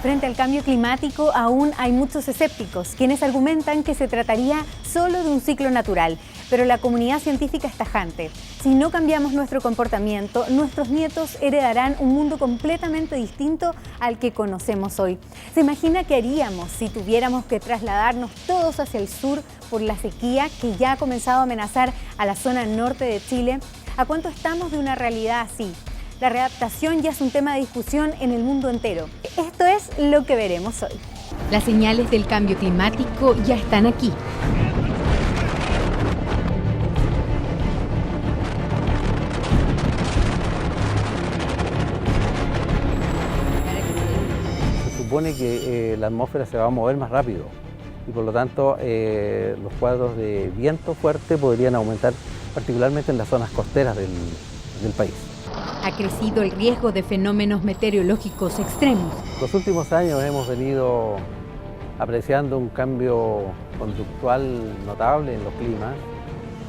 Frente al cambio climático aún hay muchos escépticos, quienes argumentan que se trataría solo de un ciclo natural, pero la comunidad científica es tajante. Si no cambiamos nuestro comportamiento, nuestros nietos heredarán un mundo completamente distinto al que conocemos hoy. ¿Se imagina qué haríamos si tuviéramos que trasladarnos todos hacia el sur por la sequía que ya ha comenzado a amenazar a la zona norte de Chile? ¿A cuánto estamos de una realidad así? La readaptación ya es un tema de discusión en el mundo entero. Esto es lo que veremos hoy. Las señales del cambio climático ya están aquí. Se supone que la atmósfera se va a mover más rápido y por lo tanto los cuadros de viento fuerte podrían aumentar, particularmente en las zonas costeras del país. Ha crecido el riesgo de fenómenos meteorológicos extremos. Los últimos años hemos venido apreciando un cambio conductual notable en los climas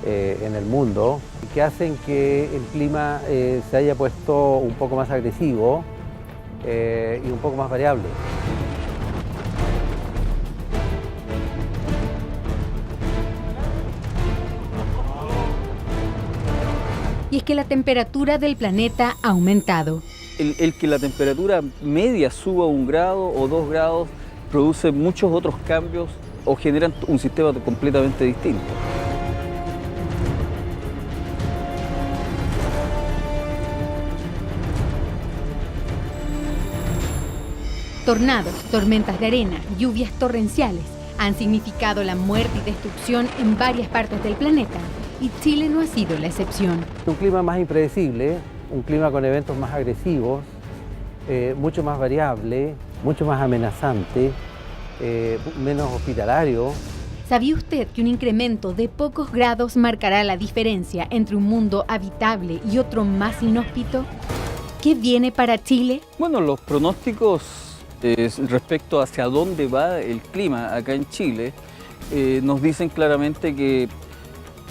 en el mundo, que hacen que el clima se haya puesto un poco más agresivo y un poco más variable. Y es que la temperatura del planeta ha aumentado. El que la temperatura media suba 1 grado o 2 grados produce muchos otros cambios o generan un sistema completamente distinto. Tornados, tormentas de arena, lluvias torrenciales han significado la muerte y destrucción en varias partes del planeta. Y Chile no ha sido la excepción. Un clima más impredecible, un clima con eventos más agresivos, mucho más variable, mucho más amenazante, menos hospitalario. ¿Sabía usted que un incremento de pocos grados marcará la diferencia entre un mundo habitable y otro más inhóspito? ¿Qué viene para Chile? Bueno, los pronósticos respecto hacia dónde va el clima acá en Chile nos dicen claramente que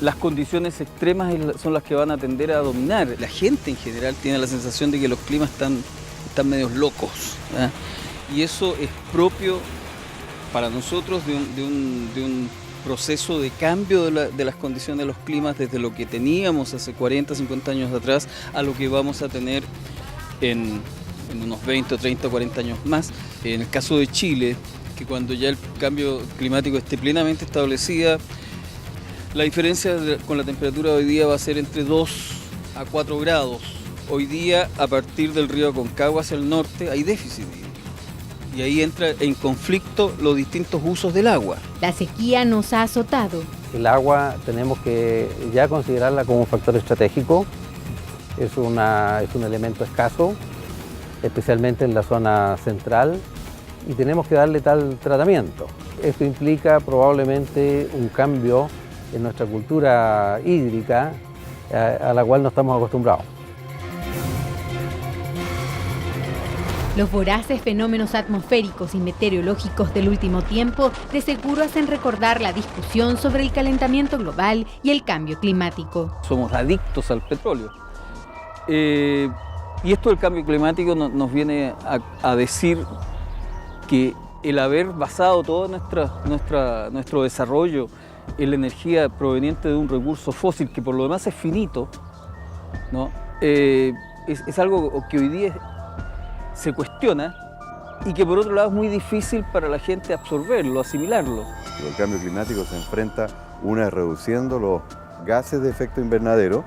las condiciones extremas son las que van a tender a dominar. La gente en general tiene la sensación de que los climas están medios locos, ¿eh? Y eso es propio para nosotros de un proceso de cambio de las condiciones de los climas desde lo que teníamos hace 40, 50 años atrás a lo que vamos a tener en unos 20, 30, 40 años más. En el caso de Chile, que cuando ya el cambio climático esté plenamente establecida, la diferencia con la temperatura hoy día va a ser entre 2 a 4 grados. Hoy día, a partir del río Aconcagua hacia el norte, hay déficit. Y ahí entra en conflicto los distintos usos del agua. La sequía nos ha azotado. El agua tenemos que ya considerarla como un factor estratégico. Es un elemento escaso, especialmente en la zona central, y tenemos que darle tal tratamiento. Esto implica probablemente un cambio en nuestra cultura hídrica a la cual no estamos acostumbrados. Los voraces fenómenos atmosféricos y meteorológicos del último tiempo de seguro hacen recordar la discusión sobre el calentamiento global y el cambio climático. Somos adictos al petróleo. Y esto del cambio climático nos viene a decir que el haber basado todo nuestro desarrollo en la energía proveniente de un recurso fósil, que por lo demás es finito, ¿no? Es algo que hoy día se cuestiona y que por otro lado es muy difícil para la gente absorberlo, asimilarlo. El cambio climático se enfrenta, una es reduciendo los gases de efecto invernadero,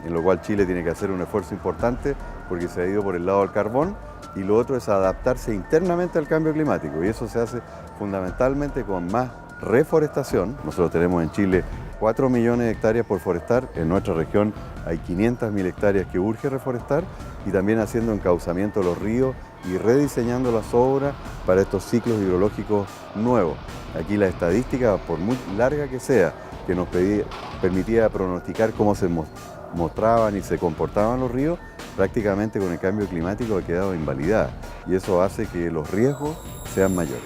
en lo cual Chile tiene que hacer un esfuerzo importante porque se ha ido por el lado del carbón, y lo otro es adaptarse internamente al cambio climático, y eso se hace fundamentalmente con más reforestación. Nosotros tenemos en Chile 4 millones de hectáreas por forestar, en nuestra región hay 500.000 hectáreas que urge reforestar, y también haciendo encauzamiento de los ríos y rediseñando las obras para estos ciclos hidrológicos nuevos. Aquí la estadística, por muy larga que sea, que nos permitía pronosticar cómo se mostraban y se comportaban los ríos, prácticamente con el cambio climático ha quedado invalidada, y eso hace que los riesgos sean mayores.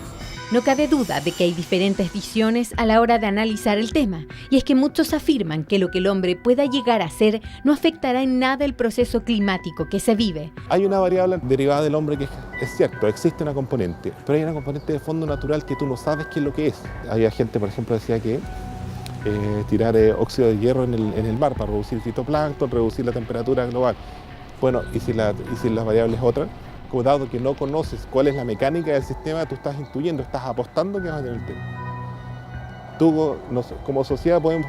No cabe duda de que hay diferentes visiones a la hora de analizar el tema, y es que muchos afirman que lo que el hombre pueda llegar a hacer no afectará en nada el proceso climático que se vive. Hay una variable derivada del hombre que es cierto, existe una componente, pero hay una componente de fondo natural que tú no sabes qué es lo que es. Había gente, por ejemplo, decía que tirar óxido de hierro en el mar para reducir el fitoplancton, reducir la temperatura global. Bueno, y si la variable es otra, como dado que no conoces cuál es la mecánica del sistema, tú estás intuyendo, estás apostando que vas a tener el tema. Tú, como sociedad podemos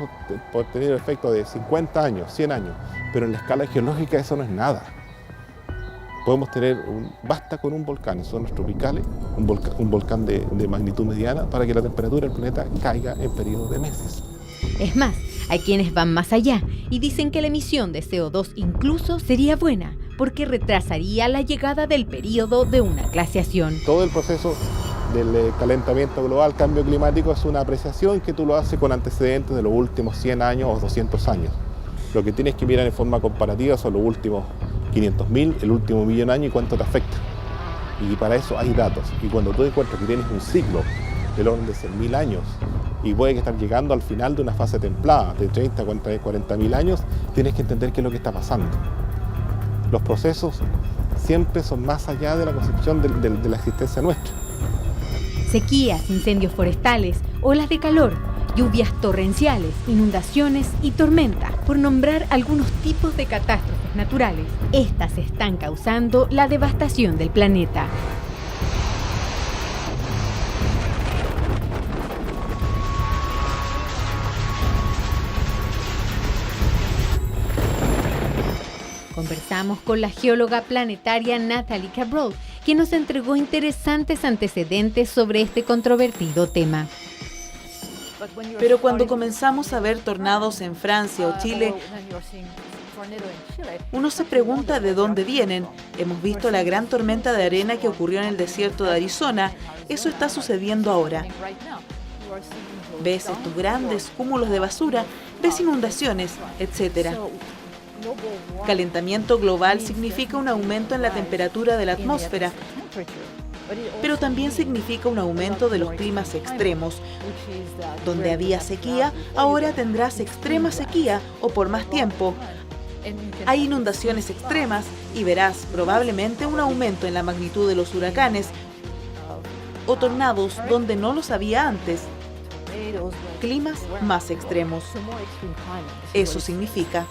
tener el efecto de 50 años, 100 años, pero en la escala geológica eso no es nada. Podemos tener, basta con un volcán en zonas tropicales, un volcán de magnitud mediana, para que la temperatura del planeta caiga en periodos de meses. Es más, hay quienes van más allá y dicen que la emisión de CO2 incluso sería buena, porque retrasaría la llegada del periodo de una glaciación. Todo el proceso del calentamiento global, cambio climático, es una apreciación que tú lo haces con antecedentes de los últimos 100 años o 200 años. Lo que tienes que mirar en forma comparativa son los últimos 500.000, el último millón de años y cuánto te afecta. Y para eso hay datos. Y cuando tú encuentras que tienes un ciclo del orden de 100.000 años y puede que estar llegando al final de una fase templada de 30, 40.000 años, tienes que entender qué es lo que está pasando. Los procesos siempre son más allá de la concepción de la existencia nuestra. Sequías, incendios forestales, olas de calor, lluvias torrenciales, inundaciones y tormentas, por nombrar algunos tipos de catástrofes naturales. Estas están causando la devastación del planeta. Conversamos con la geóloga planetaria Natalie Cabral, quien nos entregó interesantes antecedentes sobre este controvertido tema. Pero cuando comenzamos a ver tornados en Francia o Chile, uno se pregunta de dónde vienen. Hemos visto la gran tormenta de arena que ocurrió en el desierto de Arizona. Eso está sucediendo ahora. Ves estos grandes cúmulos de basura, ves inundaciones, etc. Calentamiento global significa un aumento en la temperatura de la atmósfera, pero también significa un aumento de los climas extremos. Donde había sequía, ahora tendrás extrema sequía o por más tiempo. Hay inundaciones extremas y verás probablemente un aumento en la magnitud de los huracanes o tornados donde no los había antes. Climas más extremos. Eso significa